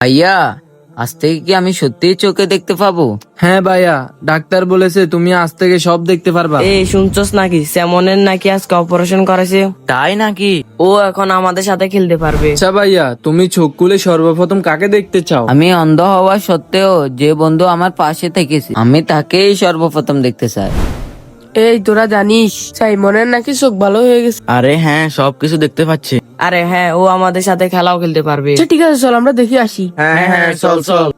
ভাইয়া, আজ থেকে কি আমি সত্যিই চোখে দেখতে পাবো? হ্যাঁ ভাইয়া, ডাক্তার বলেছে তুমি আজ থেকে সব দেখতে পারবা। এই শুনছস নাকি স্যামনের নাকি আজকে অপারেশন করেছে? তাই নাকি? ও এখন আমাদের সাথে খেলতে পারবে। আচ্ছা ভাইয়া, তুমি চোখ খুলে সর্বপ্রথম কাকে দেখতে চাও? আমি অন্ধ হওয়া সত্ত্বেও যে বন্ধু আমার পাশে থেকেছে আমি তাকেই সর্বপ্রথম দেখতে চাই। এই তোরা জানিস সাইমনের নাকি চোখ ভালো হয়ে গেছে। আরে হ্যাঁ, সবকিছু দেখতে পাচ্ছি। আরে হ্যাঁ, ও আমাদের সাথে খেলাও খেলতে পারবে। আচ্ছা ঠিক আছে, চল আমরা দেখে আসি। হ্যাঁ হ্যাঁ, চল চল।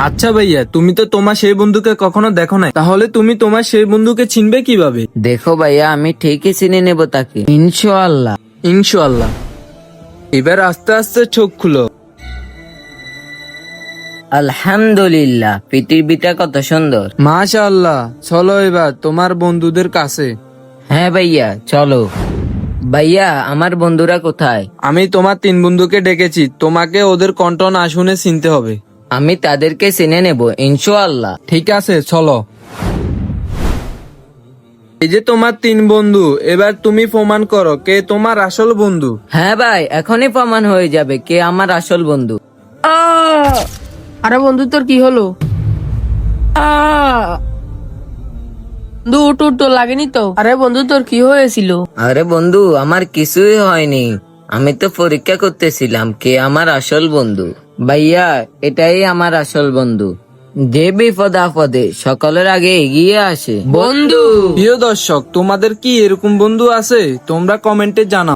আচ্ছা ভাইয়া, তুমি তো তোমার সেই বন্ধুকে কখনো দেখো নাই, তাহলে তুমি তোমার সেই বন্ধুকে চিনবে কিভাবে? দেখো ভাইয়া, আমি ঠিকই চিনে নেব তাকে, ইনশাআল্লাহ। ইনশাআল্লাহ। এবার আস্তে আস্তে চোখ খুলো। আলহামদুলিল্লাহ, পৃথিবীটা কত সুন্দর। মাশাআল্লাহ, চলো এবার তোমার বন্ধুদের কাছে। হ্যাঁ ভাইয়া, চলো। ভাইয়া, আমার বন্ধুরা কোথায়? আমি তোমার 3 বন্ধুকে ডেকেছি, তোমাকে ওদের কণ্ঠ না শুনে চিনতে হবে। আমি তাদেরকে চিনে নেব ইনশাআল্লাহ। ঠিক আছে, চলো। এই যে তোমার 3 বন্ধু, এবার তুমি প্রমাণ করো কে তোমার আসল বন্ধু। হ্যাঁ ভাই, এখনই প্রমাণ হয়ে যাবে কে আমার আসল বন্ধু। আরে বন্ধু তোর কি হলো? বন্ধু উঠ উঠ, তোর লাগেনি তো? আরে বন্ধু তোর কি হয়েছিল? আরে বন্ধু, আমার কিছুই হয়নি। আমি তো পরীক্ষা করতেছিলাম কে আমার আসল বন্ধু। ভাইয়া, এটাই আমার আসল বন্ধু, যে বিপদ আপদে সকলের আগে এগিয়ে আসে। বন্ধু। প্রিয় দর্শক, তোমাদের কি এরকম বন্ধু আছে? তোমরা কমেন্টে জানাও।